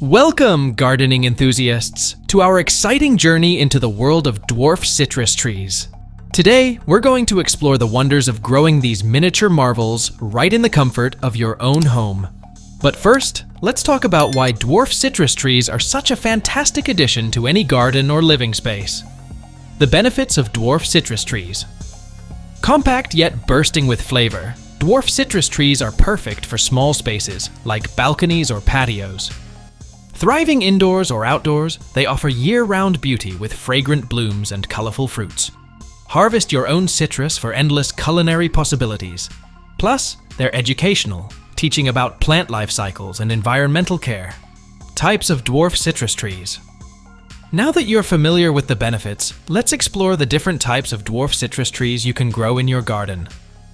Welcome, gardening enthusiasts, to our exciting journey into the world of dwarf citrus trees. Today, we're going to explore the wonders of growing these miniature marvels right in the comfort of your own home. But first, let's talk about why dwarf citrus trees are such a fantastic addition to any garden or living space. The benefits of dwarf citrus trees. Compact yet bursting with flavor, dwarf citrus trees are perfect for small spaces like balconies or patios. Thriving indoors or outdoors, they offer year-round beauty with fragrant blooms and colorful fruits. Harvest your own citrus for endless culinary possibilities. Plus, they're educational, teaching about plant life cycles and environmental care. Types of dwarf citrus trees. Now that you're familiar with the benefits, let's explore the different types of dwarf citrus trees you can grow in your garden.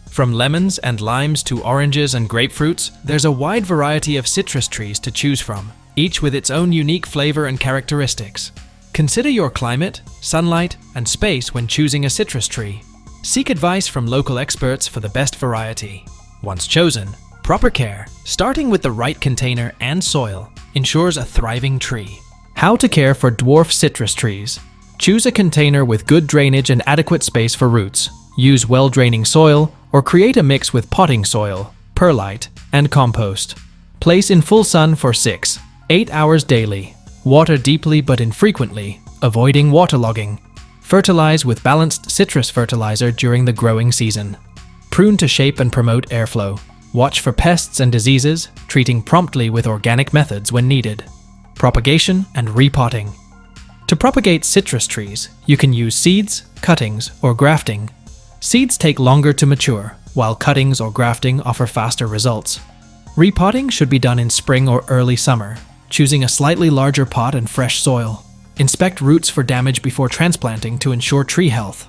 From lemons and limes to oranges and grapefruits, there's a wide variety of citrus trees to choose from, each with its own unique flavor and characteristics. Consider your climate, sunlight, and space when choosing a citrus tree. Seek advice from local experts for the best variety. Once chosen, proper care, starting with the right container and soil, ensures a thriving tree. How to care for dwarf citrus trees. Choose a container with good drainage and adequate space for roots. Use well-draining soil or create a mix with potting soil, perlite, and compost. Place in full sun for 6-8 hours daily. Water deeply but infrequently, avoiding waterlogging. Fertilize with balanced citrus fertilizer during the growing season. Prune to shape and promote airflow. Watch for pests and diseases, treating promptly with organic methods when needed. Propagation and repotting. To propagate citrus trees, you can use seeds, cuttings, or grafting. Seeds take longer to mature, while cuttings or grafting offer faster results. Repotting should be done in spring or early summer, choosing a slightly larger pot and fresh soil. Inspect roots for damage before transplanting to ensure tree health.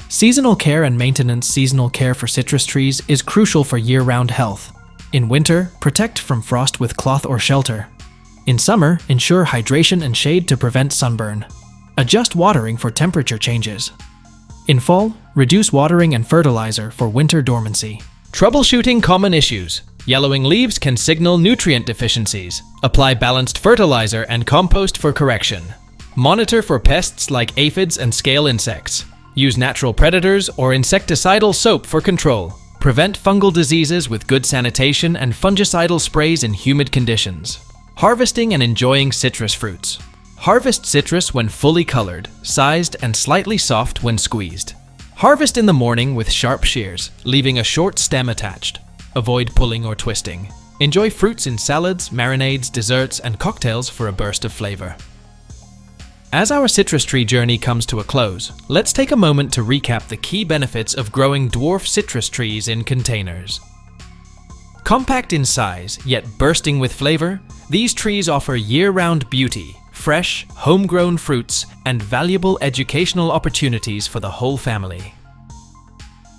Seasonal care and maintenance. Seasonal care for citrus trees is crucial for year-round health. In winter, protect from frost with cloth or shelter. In summer, ensure hydration and shade to prevent sunburn. Adjust watering for temperature changes. In fall, reduce watering and fertilizer for winter dormancy. Troubleshooting common issues. Yellowing leaves can signal nutrient deficiencies. Apply balanced fertilizer and compost for correction. Monitor for pests like aphids and scale insects. Use natural predators or insecticidal soap for control. Prevent fungal diseases with good sanitation and fungicidal sprays in humid conditions. Harvesting and enjoying citrus fruits. Harvest citrus when fully colored, sized, and slightly soft when squeezed. Harvest in the morning with sharp shears, leaving a short stem attached. Avoid pulling or twisting. Enjoy fruits in salads, marinades, desserts, and cocktails for a burst of flavor. As our citrus tree journey comes to a close, let's take a moment to recap the key benefits of growing dwarf citrus trees in containers. Compact in size, yet bursting with flavor, these trees offer year-round beauty, fresh, homegrown fruits, and valuable educational opportunities for the whole family.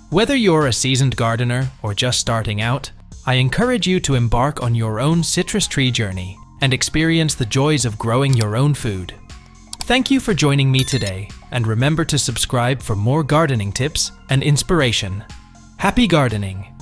Whether you're a seasoned gardener or just starting out, I encourage you to embark on your own citrus tree journey and experience the joys of growing your own food. Thank you for joining me today, and remember to subscribe for more gardening tips and inspiration. Happy gardening!